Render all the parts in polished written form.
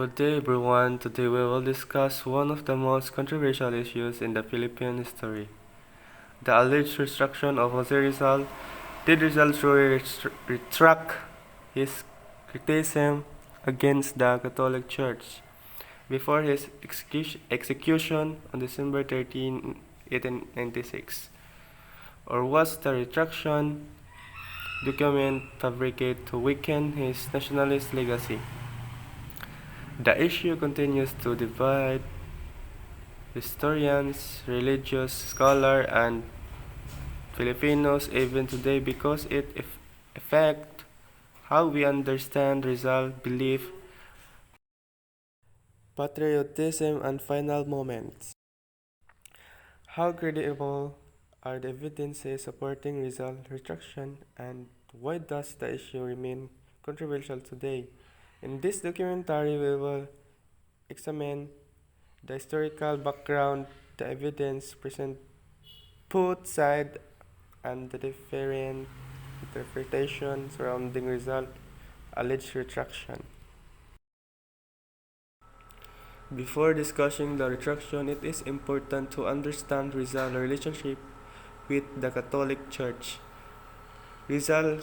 Good day everyone, today we will discuss one of the most controversial issues in the Philippine history. The alleged retraction of Jose Rizal. Did Rizal truly retract his criticism against the Catholic Church before his execution on December 13, 1896? Or was the retraction document fabricated to weaken his nationalist legacy? The issue continues to divide historians, religious scholars, and Filipinos even today because it affects how we understand Rizal belief, patriotism, and final moments. How credible are the evidences supporting Rizal retraction, and why does the issue remain controversial today? In this documentary, we will examine the historical background, the evidence present both sides, and the different interpretation surrounding Rizal alleged retraction. Before discussing the retraction, it is important to understand Rizal's relationship with the Catholic Church. Rizal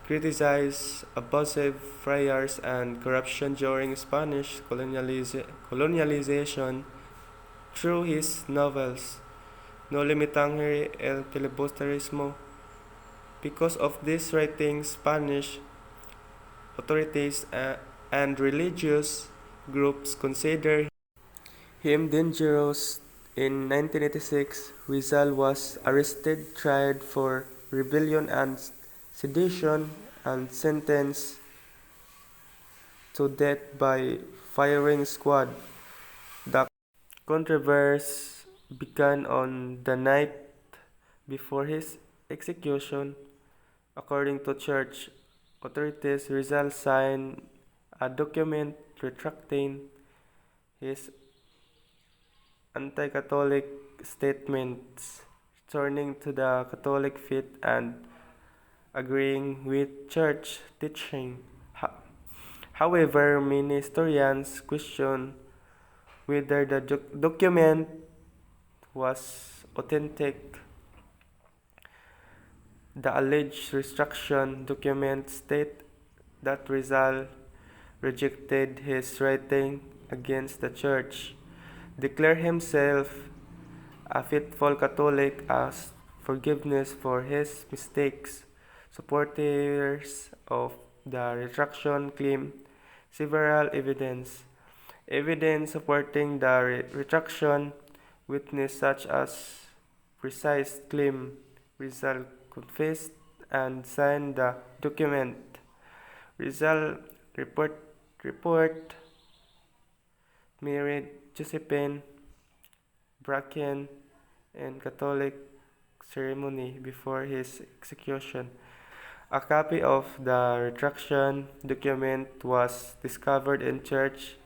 criticized abusive friars and corruption during Spanish colonialization through his novels No Limitang el Filibusterismo. Because of these writings, Spanish authorities and religious groups considered him dangerous. In 1986, Rizal was arrested, tried for rebellion and sedition, and sentenced to death by firing squad. The controversy began on the night before his execution. According to church authorities, Rizal signed a document retracting his anti-Catholic statements, returning to the Catholic faith and agreeing with church teaching. However, many historians question whether the document was authentic. The alleged retraction document states that Rizal rejected his writing against the church, declared himself a faithful Catholic, asked forgiveness for his mistakes. Supporters of the retraction claim several evidence supporting the retraction witness such as precise claim Rizal confessed and signed the document. Rizal report married Josephine Bracken in Catholic ceremony before his execution. A copy of the retraction document was discovered in church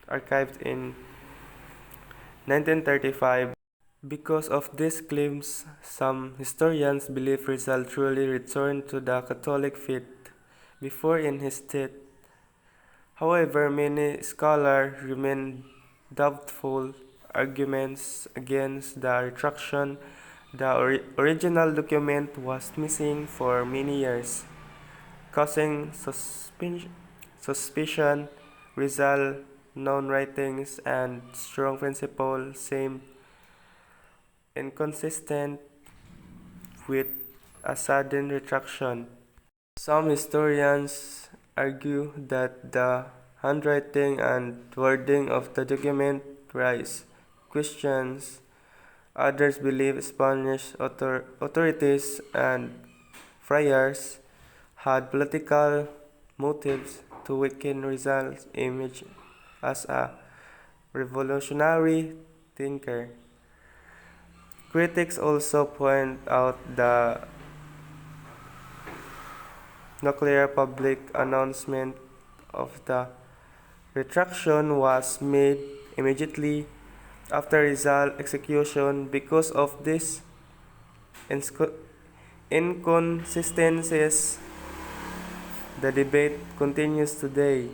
archived in 1935. Because of these claims, some historians believe Rizal truly returned to the Catholic faith before in his death. However, many scholars remain doubtful. Arguments against the retraction. The original document was missing for many years, causing suspicion. Rizal known writings and strong principles seem inconsistent with a sudden retraction. Some historians argue that the handwriting and wording of the document raise questions. Others believe Spanish authorities and friars had political motives to weaken Rizal's image as a revolutionary thinker. Critics also point out the nuclear public announcement of the retraction was made immediately after Rizal's execution. Because of these inconsistencies, the debate continues today.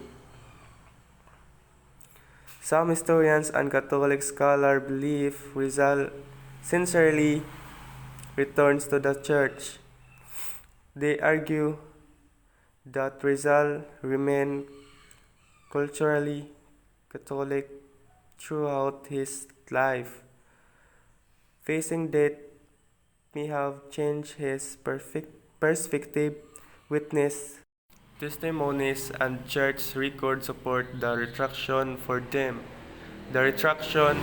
Some historians and Catholic scholars believe Rizal sincerely returns to the church. They argue that Rizal remained culturally Catholic throughout his life. Facing death may have changed his perspective. Witness testimonies and church records support the retraction for them. The retraction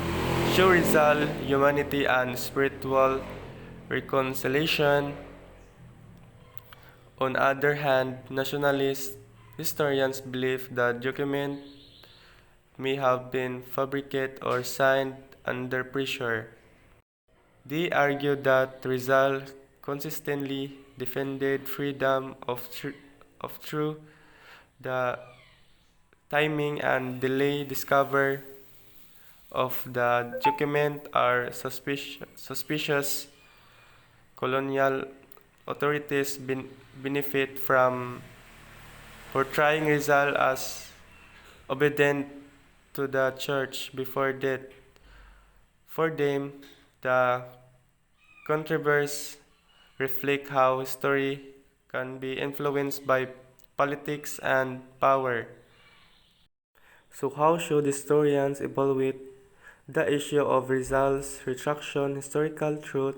show Rizal humanity and spiritual reconciliation. On the other hand, nationalist historians believe the document may have been fabricated or signed under pressure. They argue that Rizal consistently defended freedom of through the timing and delay discovery of the document are suspicious. Colonial authorities benefit from portraying Rizal as obedient to the church before death. For them, the controversy reflects how history can be influenced by politics and power. So how should historians evaluate the issue of Rizal's retraction? Historical truth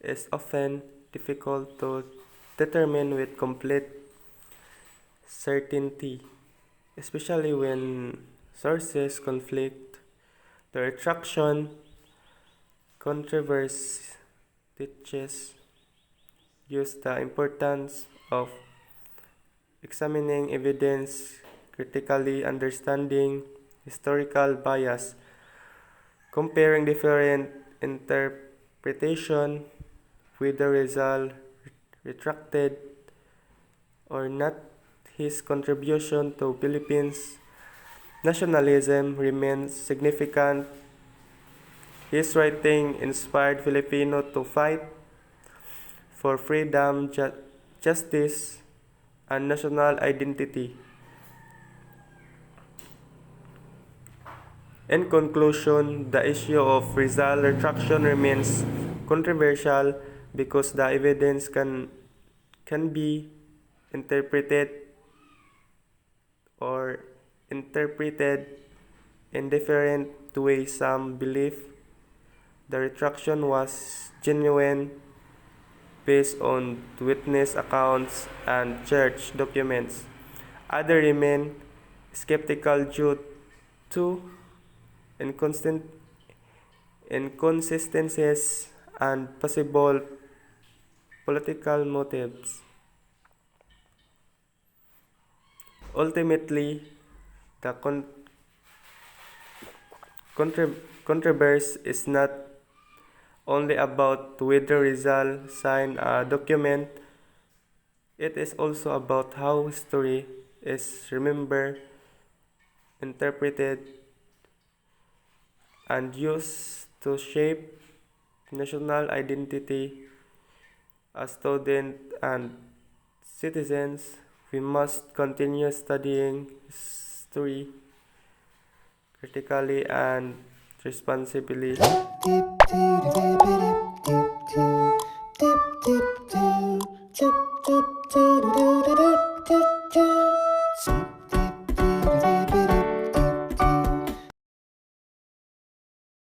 is often difficult to determine with complete certainty, especially when sources conflict. The retraction controversy teaches us the importance of examining evidence critically, understanding historical bias, comparing different interpretation, whether Rizal retracted or not. His contribution to Philippines nationalism remains significant. His writing inspired Filipinos to fight for freedom, justice, and national identity. In conclusion, the issue of Rizal retraction remains controversial because the evidence can be interpreted or interpreted in different ways. Some believe the retraction was genuine based on witness accounts and church documents. Others remain skeptical due to inconsistencies and possible political motives. Ultimately, the controversy is not only about whether Rizal signed a document, it is also about how history is remembered, interpreted, and used to shape national identity. As students and citizens, we must continue studying history critically and responsibly.